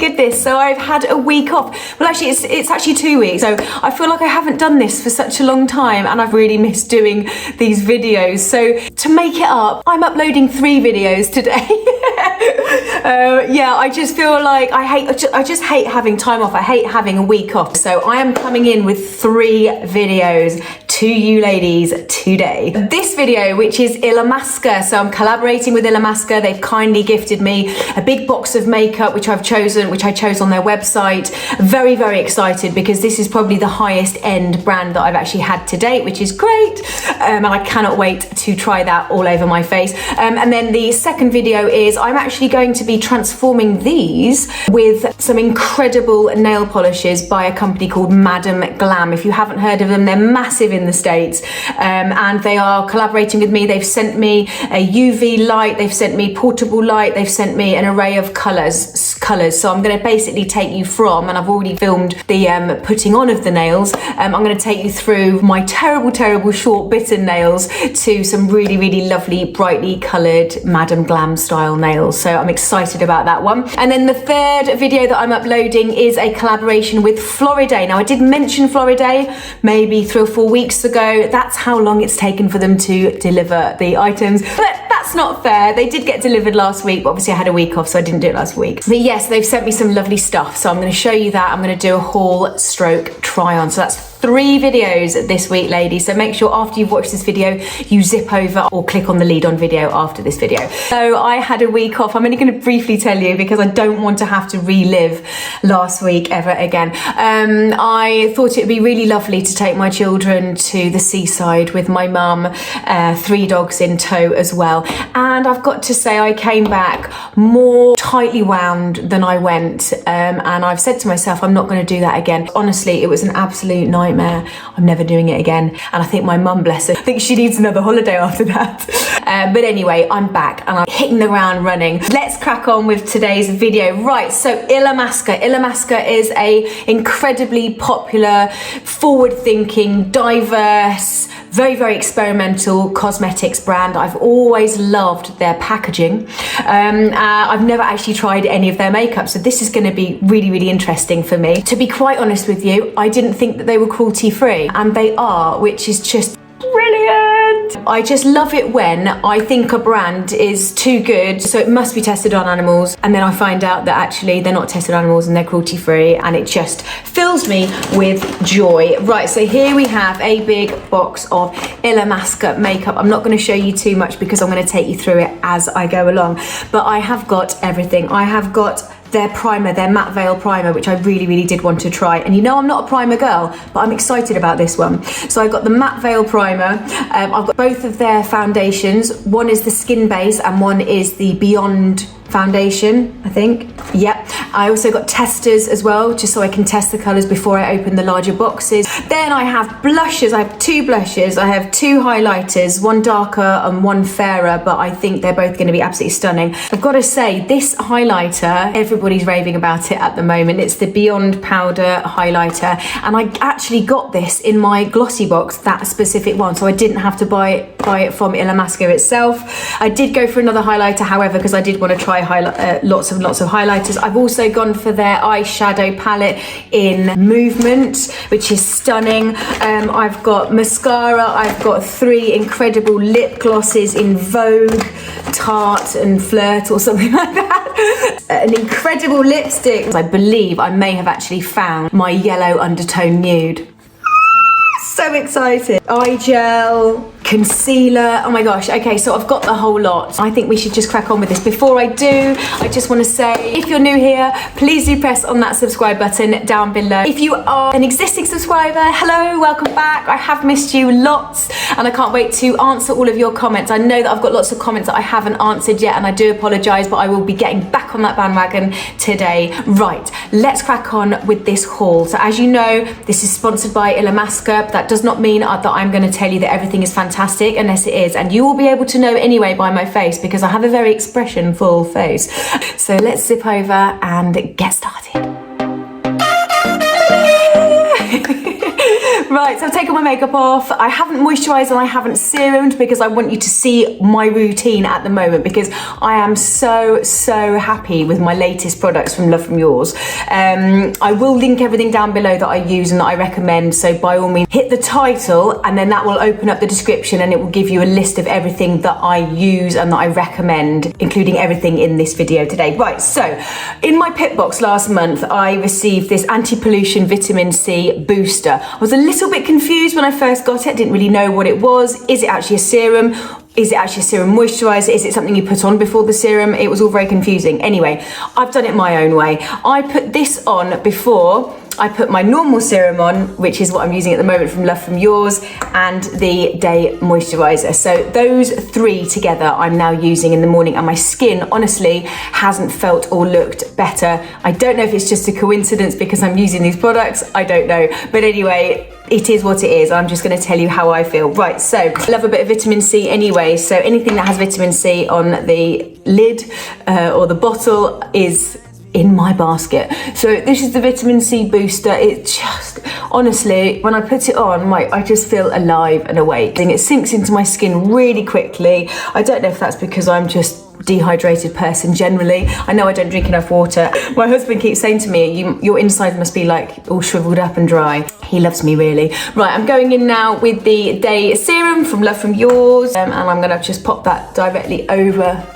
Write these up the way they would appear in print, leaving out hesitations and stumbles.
goodness, so I've had a week off. Well, actually, it's actually 2 weeks, so I feel like I haven't done this for such a long time, and I've really missed doing these videos. So to make it up, I'm uploading 3 videos today. Yeah, I just feel like I just hate having time off. I hate having a week off. So I am coming in with 3 videos to you ladies today. This video, which is Illamasqua, so I'm collaborating with Illamasqua. They've kindly gifted me a big box of makeup, which I chose on their website. Very, very excited because this is probably the highest end brand that I've actually had to date, which is great. And I cannot wait to try that all over my face. And then the second video is I'm actually going to be transforming these with some incredible nail polishes by a company called GLAM. If you haven't heard of them, they're massive in the States, and they are collaborating with me. They've sent me a UV light, they've sent me portable light, they've sent me an array of colours. So I'm going to basically take you from, and I've already filmed the putting on of the nails, I'm going to take you through my terrible short bitten nails to some really, really lovely brightly coloured GLAM style nails. So I'm excited about that one. And then the third video that I'm uploading is a collaboration with Floriday. Now I did mention Floriday maybe 3 or 4 weeks ago. That's how long it's taken for them to deliver the items, but that's not fair. They did get delivered last week, but obviously I had a week off, so I didn't do it last week. But yes, they've sent me some lovely stuff, so I'm going to show you that. I'm going to do a haul stroke try on. So that's 3 videos this week, ladies. So make sure after you've watched this video, you zip over or click on the lead on video after this video. So I had a week off. I'm only going to briefly tell you because I don't want to have to relive last week ever again. I thought it would be really lovely to take my children to the seaside with my mum, 3 dogs in tow as well. And I've got to say, I came back more tightly wound than I went. And I've said to myself, I'm not going to do that again. Honestly, it was an absolute nightmare. I'm never doing it again. And I think my mum, bless her, I think she needs another holiday after that. But anyway, I'm back and I'm hitting the ground running. Let's crack on with today's video. Right, so Illamasqua. Illamasqua is a incredibly popular, forward-thinking, diverse, very, very experimental cosmetics brand. I've always loved their packaging. I've never actually tried any of their makeup, so this is going to be really, really interesting for me. To be quite honest with you, I didn't think that they were cruelty-free, and they are, which is just brilliant. I just love it when I think a brand is too good, so it must be tested on animals, and then I find out that actually they're not tested on animals and they're cruelty free, and it just fills me with joy. Right, so here we have a big box of Illamasqua makeup. I'm not going to show you too much because I'm going to take you through it as I go along, but I have got everything. I have got their primer, their matte veil primer, which I really, really did want to try. And you know I'm not a primer girl, but I'm excited about this one. So I've got the matte veil primer. I've got both of their foundations. One is the SKINBASE and one is the Beyond foundation, I think. Yep. I also got testers as well, just so I can test the colours before I open the larger boxes. Then I have blushes. I have 2 blushes. I have 2 highlighters, one darker and one fairer, but I think they're both going to be absolutely stunning. I've got to say, this highlighter, everybody's raving about it at the moment. It's the Beyond Powder highlighter, and I actually got this in my glossy box, that specific one, so I didn't have to buy it from Illamasqua itself. I did go for another highlighter, however, because I did want to try lots of highlighters. I've also gone for their eyeshadow palette in Movement, which is stunning. I've got mascara. I've got 3 incredible lip glosses in Vogue, Tarte and Flirt or something like that. An incredible lipstick. I believe I may have actually found my yellow undertone nude. So excited. Eye gel, concealer, oh my gosh. Okay, so I've got the whole lot. I think we should just crack on with this. Before I do, I just want to say, if you're new here, please do press on that subscribe button down below. If you are an existing subscriber, hello, welcome back. I have missed you lots, and I can't wait to answer all of your comments. I know that I've got lots of comments that I haven't answered yet, and I do apologize, but I will be getting back on that bandwagon today. Right, let's crack on with this haul. So as you know, this is sponsored by Illamasqua. That does not mean that I'm going to tell you that everything is fantastic, unless it is, and you will be able to know anyway by my face, because I have a very expressionful face. So let's zip over and get started. Right, so I've taken my makeup off. I haven't moisturised and I haven't serumed because I want you to see my routine at the moment, because I am so happy with my latest products from Love From Yours. I will link everything down below that I use and that I recommend, so by all means hit the title and then that will open up the description and it will give you a list of everything that I use and that I recommend, including everything in this video today. Right, so in my Pip box last month I received this anti-pollution vitamin C booster. I was a little bit confused when I first got it, didn't really know what it was. Is it actually a serum? Is it actually a serum moisturiser? Is it something you put on before the serum? It was all very confusing. Anyway, I've done it my own way. I put this on before I put my normal serum on, which is what I'm using at the moment from Love From Yours, and the day moisturiser. So those three together I'm now using in the morning, and my skin honestly hasn't felt or looked better. I don't know if it's just a coincidence because I'm using these products, I don't know. But anyway, it is what it is. I'm just going to tell you how I feel. Right, so I love a bit of vitamin C anyway, so anything that has vitamin C on the lid or the bottle is in my basket. So this is the vitamin C booster. It just, honestly, when I put it on, I just feel alive and awake. It sinks into my skin really quickly. I don't know if that's because I'm just dehydrated person generally. I know I don't drink enough water. My husband keeps saying to me, your inside must be like all shriveled up and dry. He loves me really. Right, I'm going in now with the day serum from Love From Yours, and I'm gonna just pop that directly over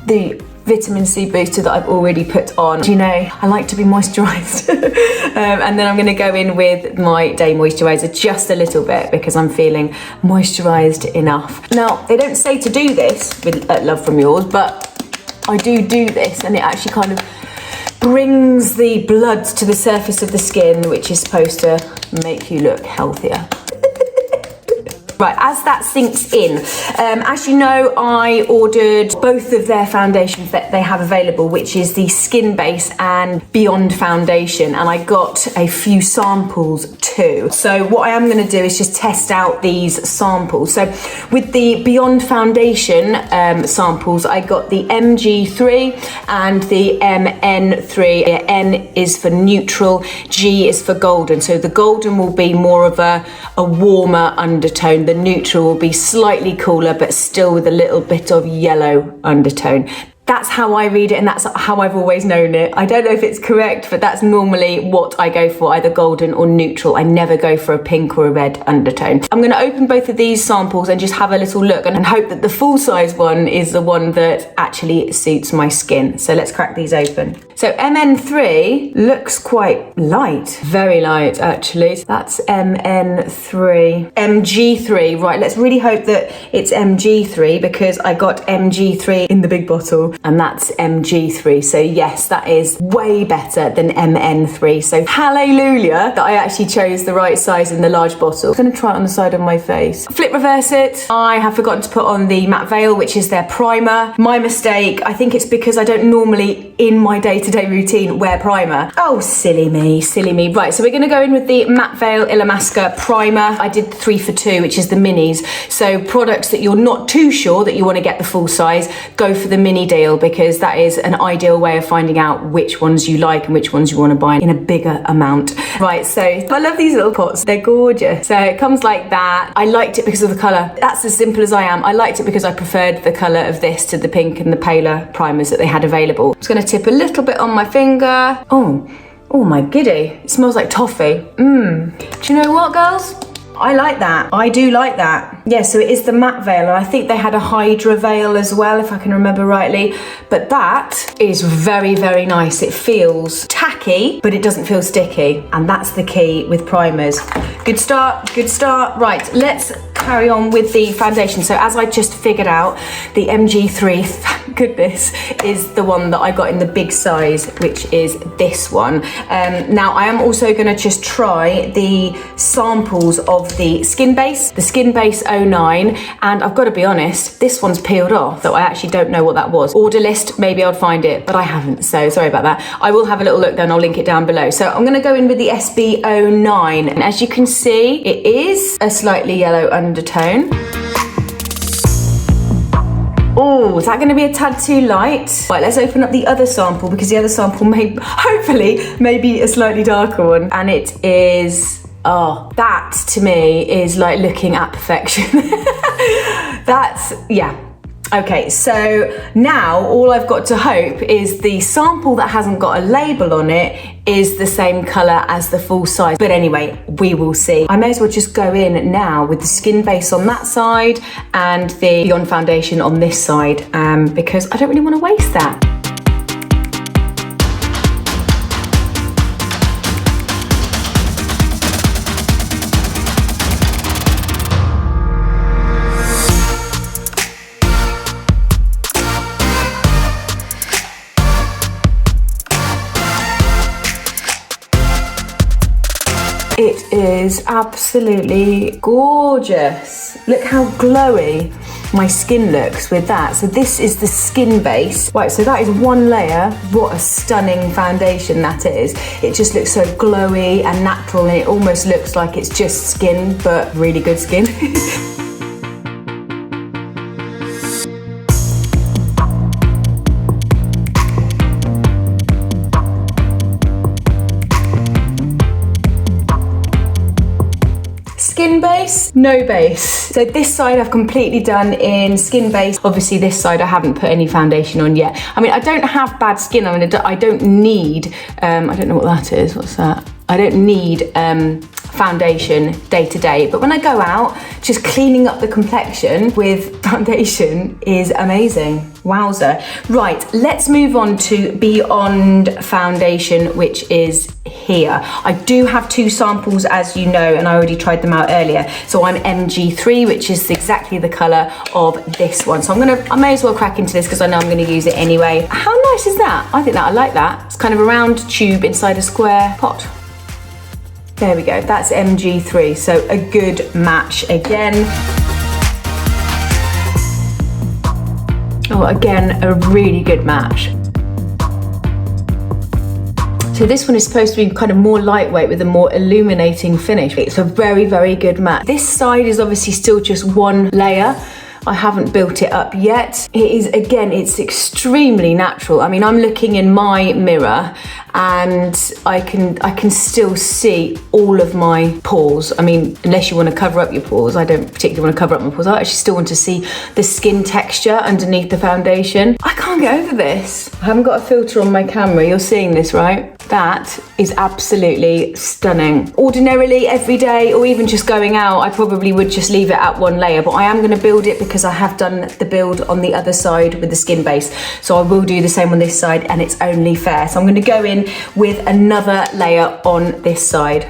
the vitamin C booster that I've already put on. You know, I like to be moisturised. And then I'm gonna go in with my day moisturiser just a little bit because I'm feeling moisturised enough. Now, they don't say to do this at Love From Yours, but I do this, and it actually kind of brings the blood to the surface of the skin, which is supposed to make you look healthier. Right, as that sinks in, as you know, I ordered both of their foundations that they have available, which is the SKINBASE and Beyond foundation, and I got a few samples too. So what I am going to do is just test out these samples. So with the Beyond foundation samples, I got the MG3 and the MN3. N is for neutral, G is for golden. So the golden will be more of a warmer undertone. The neutral will be slightly cooler, but still with a little bit of yellow undertone. That's how I read it, and that's how I've always known it. I don't know if it's correct, but that's normally what I go for, either golden or neutral. I never go for a pink or a red undertone. I'm gonna open both of these samples and just have a little look and hope that the full size one is the one that actually suits my skin. So let's crack these open. So MN3 looks quite light, very light actually. That's MN3. MG3, right, let's really hope that it's MG3 because I got MG3 in the big bottle and that's MG3. So yes, that is way better than MN3. So hallelujah that I actually chose the right size in the large bottle. I'm gonna try it on the side of my face. Flip reverse it. I have forgotten to put on the matte veil, which is their primer. My mistake. I think it's because I don't normally in my day-to-day routine wear primer. Oh, silly me, silly me. Right, so we're gonna go in with the matte veil Illamasqua primer. I did 3 for 2, which is the minis. So products that you're not too sure that you wanna get the full size, go for the mini deal because that is an ideal way of finding out which ones you like and which ones you wanna buy in a bigger amount. Right, so I love these little pots. They're gorgeous. So it comes like that. I liked it because of the color. That's as simple as I am. I liked it because I preferred the color of this to the pink and the paler primers that they had available. I'm just gonna tip a little bit on my finger. Oh my giddy. It smells like toffee. Do you know what, girls? I like that. I do like that. Yeah, so it is the matte veil, and I think they had a Hydra veil as well, if I can remember rightly. But that is very, very nice. It feels tacky, but it doesn't feel sticky. And that's the key with primers. Good start, good start. Right, let's carry on with the foundation. So as I just figured out, the MG3, thank goodness, is the one that I got in the big size, which is this one. Now I am also gonna just try the samples of the SKINBASE 09, and I've got to be honest, this one's peeled off, so I actually don't know what that was. Order list, maybe I'll find it, but I haven't, so sorry about that. I will have a little look then, I'll link it down below. So I'm gonna go in with the SB09, and as you can see, it is a slightly yellow undertone. Oh, is that going to be a tad too light? Right, let's open up the other sample because the other sample may, hopefully, be a slightly darker one. And it is Oh, that to me is like looking at perfection. That's, yeah. Okay, so now all I've got to hope is the sample that hasn't got a label on it is the same colour as the full size. But anyway, we will see. I may as well just go in now with the Skin Base on that side and the Beyond Foundation on this side, because I don't really want to waste that. It is absolutely gorgeous. Look how glowy my skin looks with that. So this is the Skin Base. Right, so that is one layer. What a stunning foundation that is. It just looks so glowy and natural, and it almost looks like it's just skin, but really good skin. Skin Base, no base. So this side I've completely done in Skin Base. Obviously this side I haven't put any foundation on yet. I mean, I don't have bad skin. I mean, I don't need, I don't know what that is. What's that? I don't need foundation day to day, but when I go out, just cleaning up the complexion with foundation is amazing. Wowza. Right, let's move on to Beyond Foundation, which is here. I do have two samples, as you know, and I already tried them out earlier. So I'm MG3, which is exactly the color of this one. So I may as well crack into this because I know I'm gonna use it anyway. How nice is that? I think that I like that. It's kind of a round tube inside a square pot. There we go, that's MG3, so a good match again. Oh, again, a really good match. So this one is supposed to be kind of more lightweight with a more illuminating finish. It's a very, very good match. This side is obviously still just one layer. I haven't built it up yet. It is, again, it's extremely natural. I mean, I'm looking in my mirror and I can still see all of my pores. I mean, unless you want to cover up your pores, I don't particularly want to cover up my pores. I actually still want to see the skin texture underneath the foundation. I can't get over this. I haven't got a filter on my camera. You're seeing this, right? That is absolutely stunning. Ordinarily, every day, or even just going out, I probably would just leave it at one layer, but I am gonna build it because I have done the build on the other side with the Skin Base. So I will do the same on this side, and it's only fair. So I'm gonna go in with another layer on this side.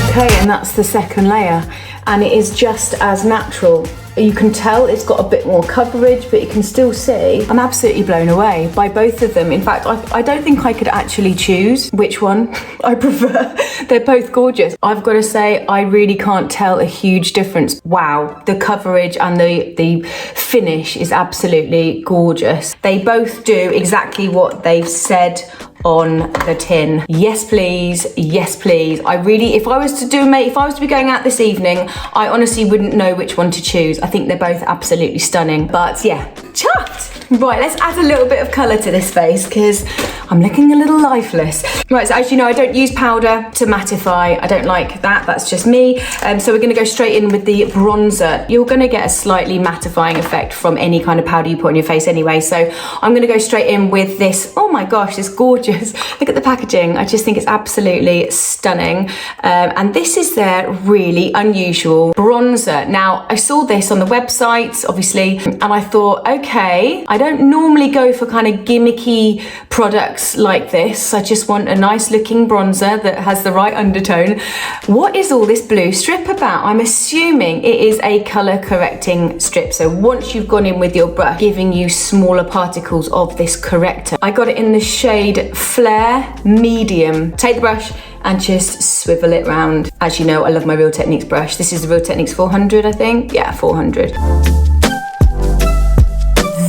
Okay, and that's the second layer, and it is just as natural. You can tell it's got a bit more coverage, but you can still see. I'm absolutely blown away by both of them. In fact, I don't think I could actually choose which one I prefer. They're both gorgeous. I've got to say, I really can't tell a huge difference. Wow, the coverage and the finish is absolutely gorgeous. They both do exactly what they've said on the tin. Yes, please. Yes, please. I really, if I was to be going out this evening, I honestly wouldn't know which one to choose. I think they're both absolutely stunning, but yeah, chuffed. Right, let's add a little bit of colour to this face because I'm looking a little lifeless. Right, so as you know, I don't use powder to mattify. I don't like that, that's just me. So we're gonna go straight in with the bronzer. You're gonna get a slightly mattifying effect from any kind of powder you put on your face anyway. So I'm gonna go straight in with this. Oh my gosh, it's gorgeous. Look at the packaging. I just think it's absolutely stunning. And this is their really unusual bronzer. Now, I saw this on the website, obviously, and I thought, okay, I don't normally go for kind of gimmicky products like this. I just want a nice looking bronzer that has the right undertone. What is all this blue strip about? I'm assuming it is a color correcting strip. So once you've gone in with your brush, giving you smaller particles of this corrector. I got it in the shade Flare Medium. Take the brush and just swivel it round. As you know, I love my Real Techniques brush. This is the Real Techniques 400, I think. Yeah, 400.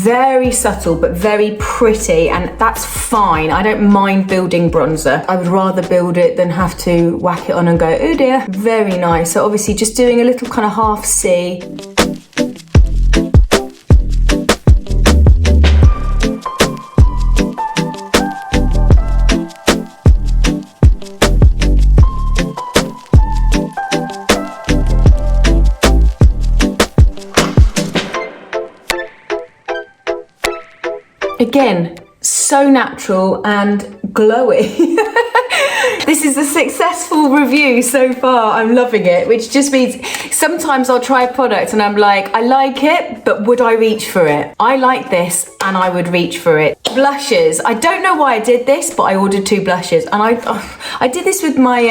Very subtle, but very pretty, and that's fine. I don't mind building bronzer. I would rather build it than have to whack it on and go, oh dear. Very nice. So obviously just doing a little kind of half C. Again, so natural and glowy. This is a successful review so far. I'm loving it, which just means sometimes I'll try a product and I'm like, I like it, but would I reach for it? I like this and I would reach for it. Blushes. I don't know why I did this, but I ordered 2 blushes, and I did this with my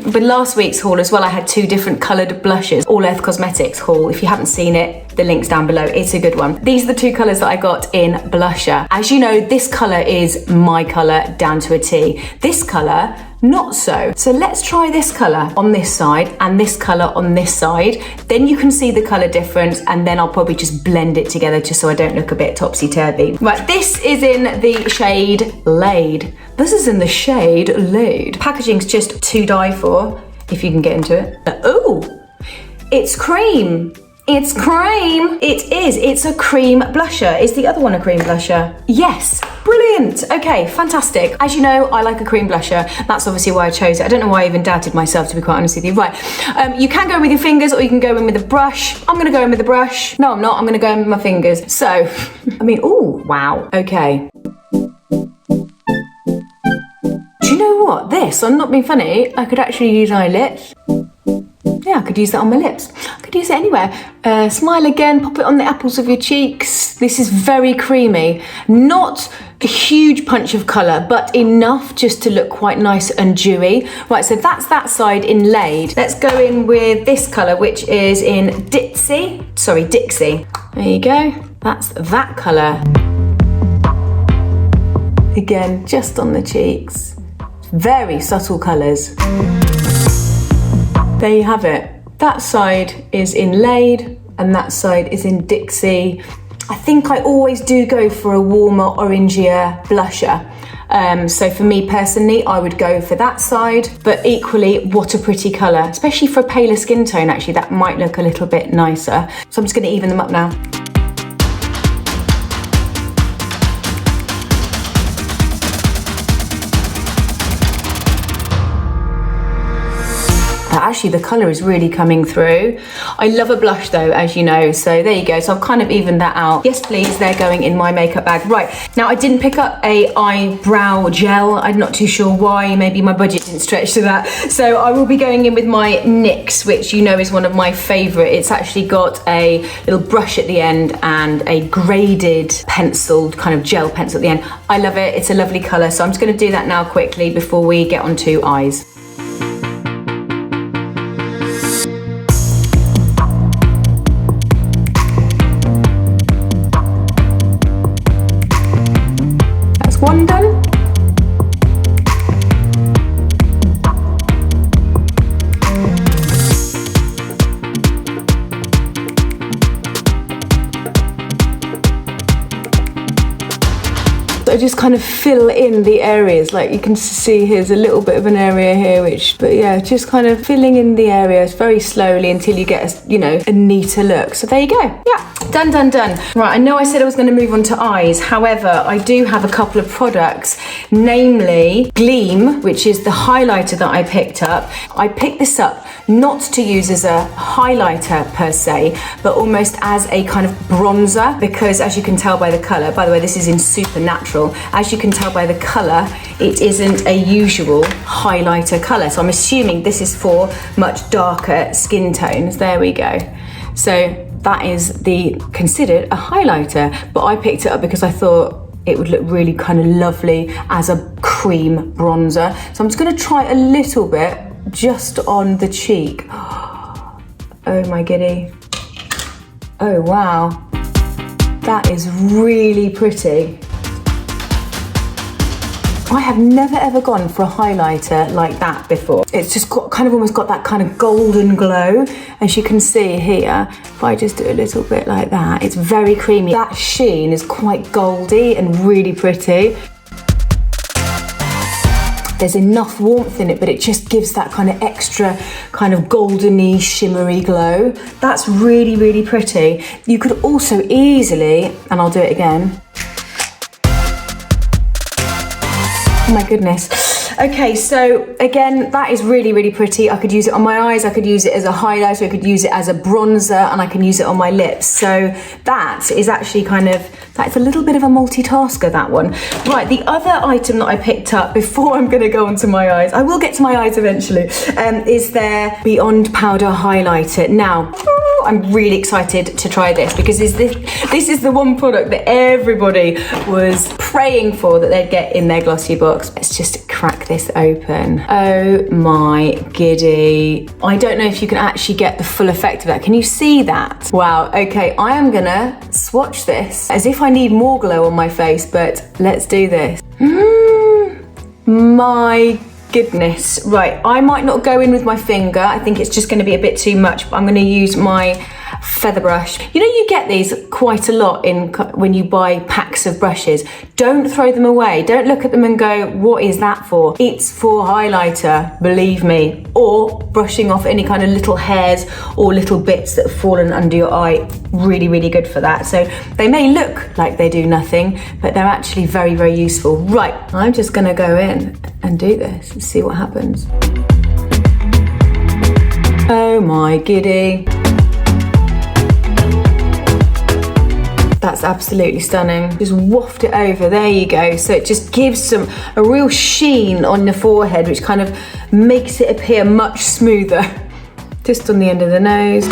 with last week's haul as well. I had 2 different coloured blushes. All Earth Cosmetics haul. If you haven't seen it, the link's down below. It's a good one. These are the 2 colours that I got in blusher. As you know, this colour is my colour down to a T. This colour, not so. So let's try this colour on this side and this colour on this side. Then you can see the colour difference, and then I'll probably just blend it together just so I don't look a bit topsy-turvy. Right, this is in the shade Laid. This is in the shade Laid. Packaging's just to die for, if you can get into it. Oh, it's cream. It's cream. It is. It's a cream blusher. Is the other one a cream blusher? Yes. Brilliant. Okay, fantastic. As you know, I like a cream blusher. That's obviously why I chose it. I don't know why I even doubted myself, to be quite honest with you. Right. You can go in with your fingers, or you can go in with a brush. I'm going to go in with a brush. No, I'm not. I'm going to go in with my fingers. So, I mean, oh, wow. Okay. Do you know what? This, I'm not being funny. I could actually use eyelids. Yeah, I could use that on my lips. I could use it anywhere. Smile again, pop it on the apples of your cheeks. This is very creamy. Not a huge punch of colour, but enough just to look quite nice and dewy. Right, so that's that side in Laid. Let's go in with this colour, which is in Dixie. There you go. That's that colour. Again, just on the cheeks. Very subtle colours. There you have it. That side is in Laid and that side is in Dixie. I think I always do go for a warmer, orangier blusher. So for me personally, I would go for that side, but equally, what a pretty colour. Especially for a paler skin tone, actually, that might look a little bit nicer. So I'm just gonna even them up now. Actually, the colour is really coming through. I love a blush though, as you know, so there you go. So I've kind of evened that out. Yes, please, they're going in my makeup bag. Right, now I didn't pick up a eyebrow gel. I'm not too sure why, maybe my budget didn't stretch to that. So I will be going in with my NYX, which you know is one of my favourite. It's actually got a little brush at the end and a graded penciled kind of gel pencil at the end. I love it, it's a lovely colour. So I'm just gonna do that now quickly before we get onto eyes. One done. So I just kind of fill in the areas, like you can see here's a little bit of an area here, but yeah, just kind of filling in the areas very slowly until you get a neater look. So there you go. Yeah, done, done, done. Right, I know I said I was going to move on to eyes. However, I do have a couple of products, namely GLAM, which is the highlighter that I picked up. I picked this up not to use as a highlighter per se, but almost as a kind of bronzer, because as you can tell by the colour, by the way, this is in Super Natural. As you can tell by the colour, it isn't a usual highlighter colour. So I'm assuming this is for much darker skin tones. There we go. So that is considered a highlighter, but I picked it up because I thought it would look really kind of lovely as a cream bronzer. So I'm just going to try a little bit just on the cheek. Oh my giddy. Oh wow. That is really pretty. I have never ever gone for a highlighter like that before. It's just got kind of almost got that kind of golden glow. As you can see here, if I just do a little bit like that, it's very creamy. That sheen is quite goldy and really pretty. There's enough warmth in it, but it just gives that kind of extra kind of goldeny, shimmery glow. That's really, really pretty. You could also easily, and I'll do it again. Oh my goodness. Okay, so again, that is really, really pretty. I could use it on my eyes, I could use it as a highlighter, I could use it as a bronzer, and I can use it on my lips. So that is actually kind of, that's a little bit of a multitasker, that one. Right, the other item that I picked up before I'm gonna go onto my eyes, I will get to my eyes eventually, is their Beyond Powder Highlighter. Now, I'm really excited to try this because this is the one product that everybody was praying for that they'd get in their glossy box. Let's just crack this open. Oh my giddy. I don't know if you can actually get the full effect of that. Can you see that? Wow, okay, I am gonna swatch this as if I need more glow on my face, but let's do this. My goodness. Right, I might not go in with my finger. I think it's just gonna be a bit too much, but I'm gonna use my feather brush. You know, you get these quite a lot when you buy packs of brushes. Don't throw them away. Don't look at them and go, what is that for? It's for highlighter, believe me, or brushing off any kind of little hairs or little bits that have fallen under your eye. Really, really good for that. So they may look like they do nothing, but they're actually very, very useful. Right, I'm just gonna go in and do this and see what happens. Oh my giddy. That's absolutely stunning. Just waft it over, there you go. So it just gives a real sheen on the forehead, which kind of makes it appear much smoother. Just on the end of the nose.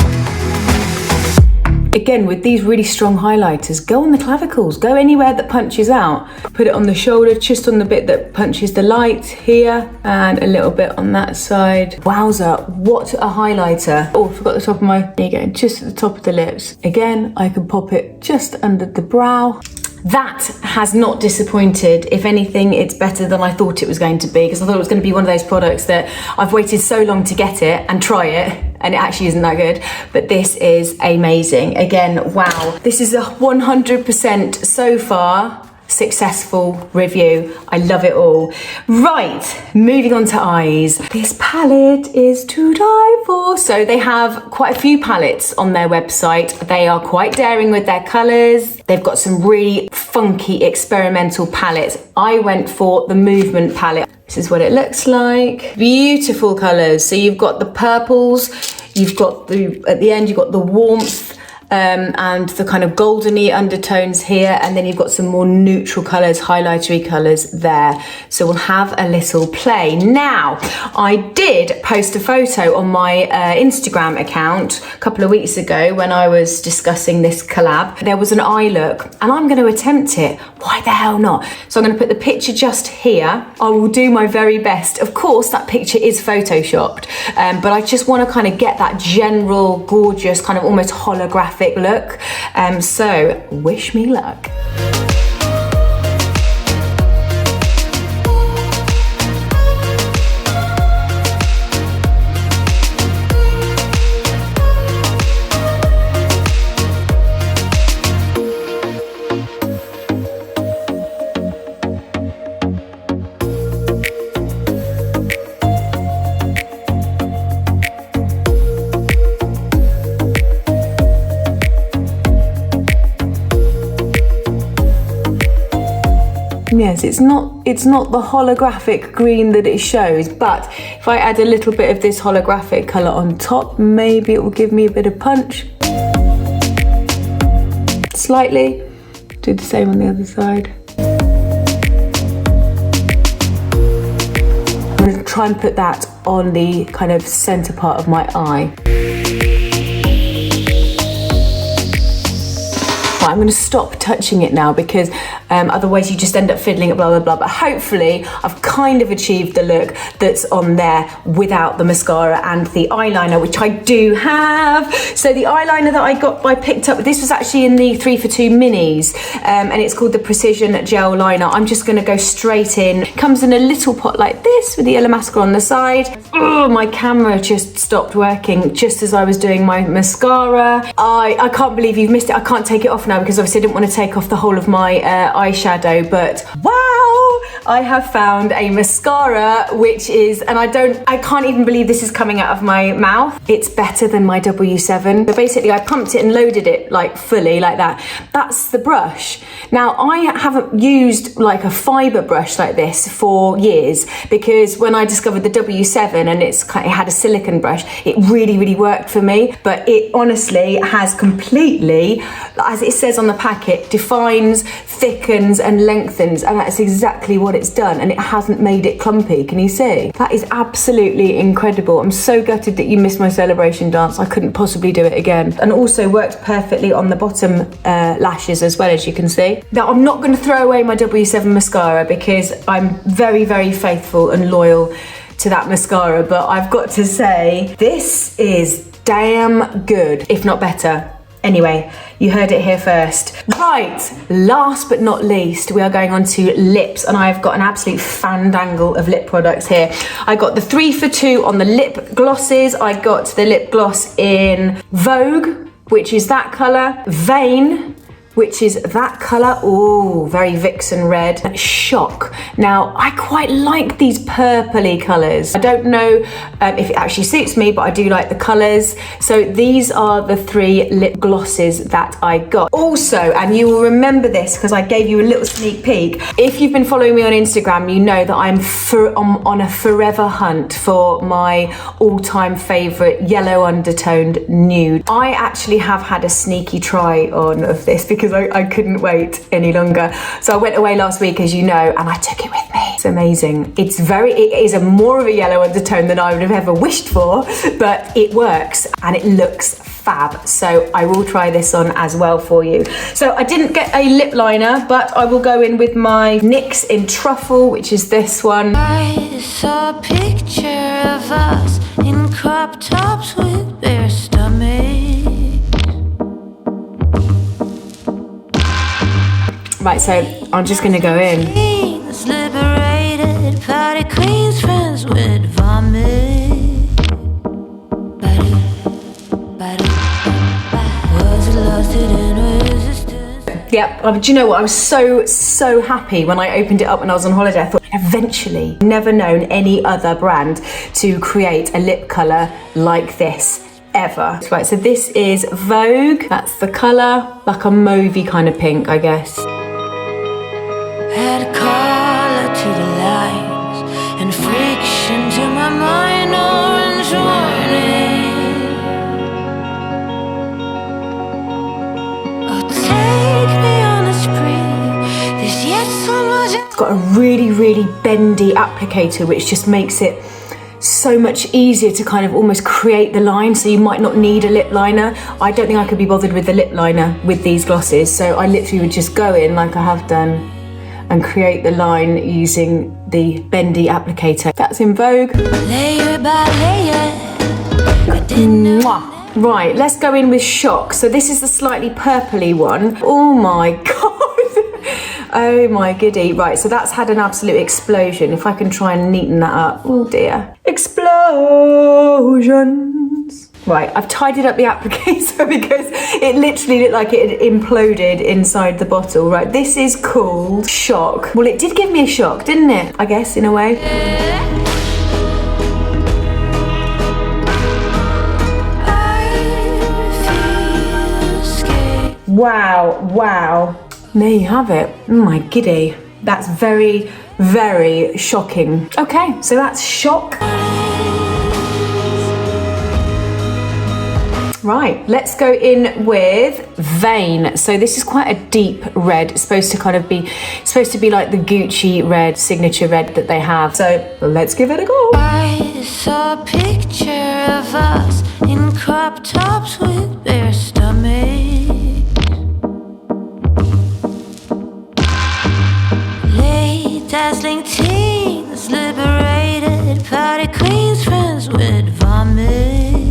Again, with these really strong highlighters, go on the clavicles, go anywhere that punches out. Put it on the shoulder, just on the bit that punches the light here, and a little bit on that side. Wowza, what a highlighter. Oh, I forgot the top of my, there you go, just at the top of the lips. Again, I can pop it just under the brow. That has not disappointed. If anything, it's better than I thought it was going to be, because I thought it was going to be one of those products that I've waited so long to get it and try it, and it actually isn't that good. But this is amazing. Again, wow. This is a 100% so far successful review. I love it all. Right, moving on to eyes. This palette is to die for. So they have quite a few palettes on their website. They are quite daring with their colors. They've got some really funky experimental palettes. I went for the Movement palette. This is what it looks like. Beautiful colors. So you've got the purples, you've got at the end, you've got the warmth, and the kind of goldeny undertones here, and then you've got some more neutral colours, highlightery colours there. So we'll have a little play. Now, I did post a photo on my Instagram account a couple of weeks ago when I was discussing this collab. There was an eye look, and I'm going to attempt it. Why the hell not? So I'm going to put the picture just here. I will do my very best. Of course, that picture is photoshopped, but I just want to kind of get that general, gorgeous, kind of almost holographic look. So wish me luck. Yes, it's not the holographic green that it shows, but if I add a little bit of this holographic colour on top, maybe it will give me a bit of punch. Slightly. Do the same on the other side. I'm going to try and put that on the kind of centre part of my eye. I'm going to stop touching it now because otherwise you just end up fiddling it, blah, blah, blah. But hopefully I've kind of achieved the look that's on there without the mascara and the eyeliner, which I do have. So the eyeliner that I picked up, this was actually in the 3 for 2 minis, and it's called the Precision Gel Liner. I'm just going to go straight in. It comes in a little pot like this with the Illamasqua on the side. Oh, my camera just stopped working just as I was doing my mascara. I can't believe you've missed it. I can't take it off now because obviously I didn't want to take off the whole of my eyeshadow, but wow, I have found a mascara which is, and I can't even believe this is coming out of my mouth. It's better than my W7. So basically I pumped it and loaded it like fully like that. That's the brush. Now I haven't used like a fiber brush like this for years because when I discovered the W7 and it had a silicone brush, it really worked for me. But it honestly has completely, as it says on the packet, defines, thickens and lengthens, and that's exactly what it's done, and it hasn't made it clumpy. Can you see? That is absolutely incredible. I'm so gutted that you missed my celebration dance. I couldn't possibly do it again. And also worked perfectly on the bottom lashes as well, as you can see. Now I'm not going to throw away my W7 mascara because I'm very faithful and loyal to that mascara, but I've got to say this is damn good, if not better. Anyway, you heard it here first. Right, last but not least, we are going on to lips, and I've got an absolute fandangle of lip products here. I got the 3 for 2 on the lip glosses. I got the lip gloss in Vogue, which is that colour, Vain, which is that colour, oh, very Vixen red, Shock. Now, I quite like these purpley colours. I don't know if it actually suits me, but I do like the colours. So these are the 3 lip glosses that I got. Also, and you will remember this because I gave you a little sneak peek, if you've been following me on Instagram, you know that I'm on a forever hunt for my all-time favourite yellow undertoned nude. I actually have had a sneaky try on of this because I couldn't wait any longer. So I went away last week, as you know, and I took it with me. It's amazing. It is more of a yellow undertone than I would have ever wished for, but it works and it looks fab. So I will try this on as well for you. So I didn't get a lip liner, but I will go in with my NYX in Truffle, which is this one. I saw a picture of us in crop tops with bare stomachs. Right, so I'm just gonna go in. Liberated party queens, friends with vomit. Was it lost in resistance? Yep, do you know what? I was so happy when I opened it up when I was on holiday. I thought, eventually, never known any other brand to create a lip colour like this. Ever. Right, so this is Vogue. That's the colour, like a mauvey kind of pink, I guess. Add color to the lines and friction to my mind, orange warning. Oh, take me on a spree. There's yet so much. It's got a really bendy applicator, which just makes it so much easier to kind of almost create the line, so you might not need a lip liner. I don't think I could be bothered with the lip liner with these glosses, so I literally would just go in like I have done and create the line using the bendy applicator. That's in Vogue. Layer by layer. Mwah. Right, let's go in with Shock. So this is the slightly purpley one. Oh my God. Oh my goodie. Right, so that's had an absolute explosion. If I can try and neaten that up. Oh dear. Explosions. Right, I've tidied up the applicator because it literally looked like it had imploded inside the bottle. Right, this is called Shock. Well, it did give me a shock, didn't it? I guess, in a way. Wow. There you have it. Oh my giddy. That's very shocking. Okay, so that's Shock. Right, let's go in with Vain. So this is quite a deep red. It's supposed to be like the Gucci red, signature red that they have. So let's give it a go. I saw a picture of us in crop tops with bare stomachs. Late dazzling teens, liberated party queens, friends with vomit.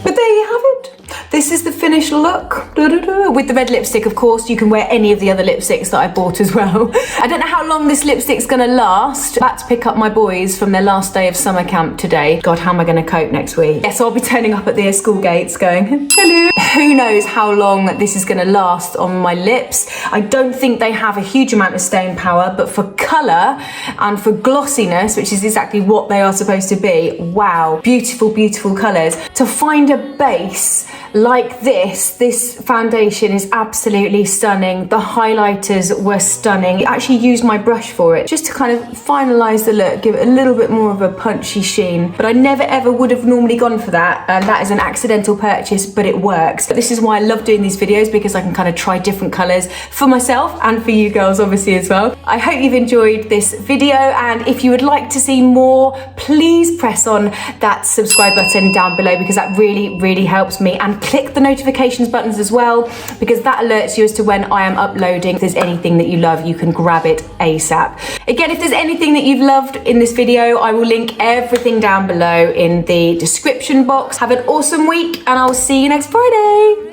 But there you have it. This is the finished look. with the red lipstick. Of course, you can wear any of the other lipsticks that I bought as well. I don't know how long this lipstick's gonna last. About to pick up my boys from their last day of summer camp today. God, how am I gonna cope next week? Yeah, so I'll be turning up at their school gates going, hello. Who knows how long this is gonna last on my lips. I don't think they have a huge amount of staying power, but for color and for glossiness, which is exactly what they are supposed to be, wow, beautiful, beautiful colors. To find a base like this foundation is absolutely stunning. The highlighters were stunning. I actually used my brush for it just to kind of finalize the look, give it a little bit more of a punchy sheen, but I never ever would have normally gone for that, and that is an accidental purchase, but it works. But this is why I love doing these videos, because I can kind of try different colors for myself and for you girls obviously as well. I hope you've enjoyed this video, and if you would like to see more, please press on that subscribe button down below, because that really helps me, and click the notifications buttons as well, because that alerts you as to when I am uploading. If there's anything that you love, you can grab it ASAP. Again, if there's anything that you've loved in this video, I will link everything down below in the description box. Have an awesome week, and I'll see you next Friday.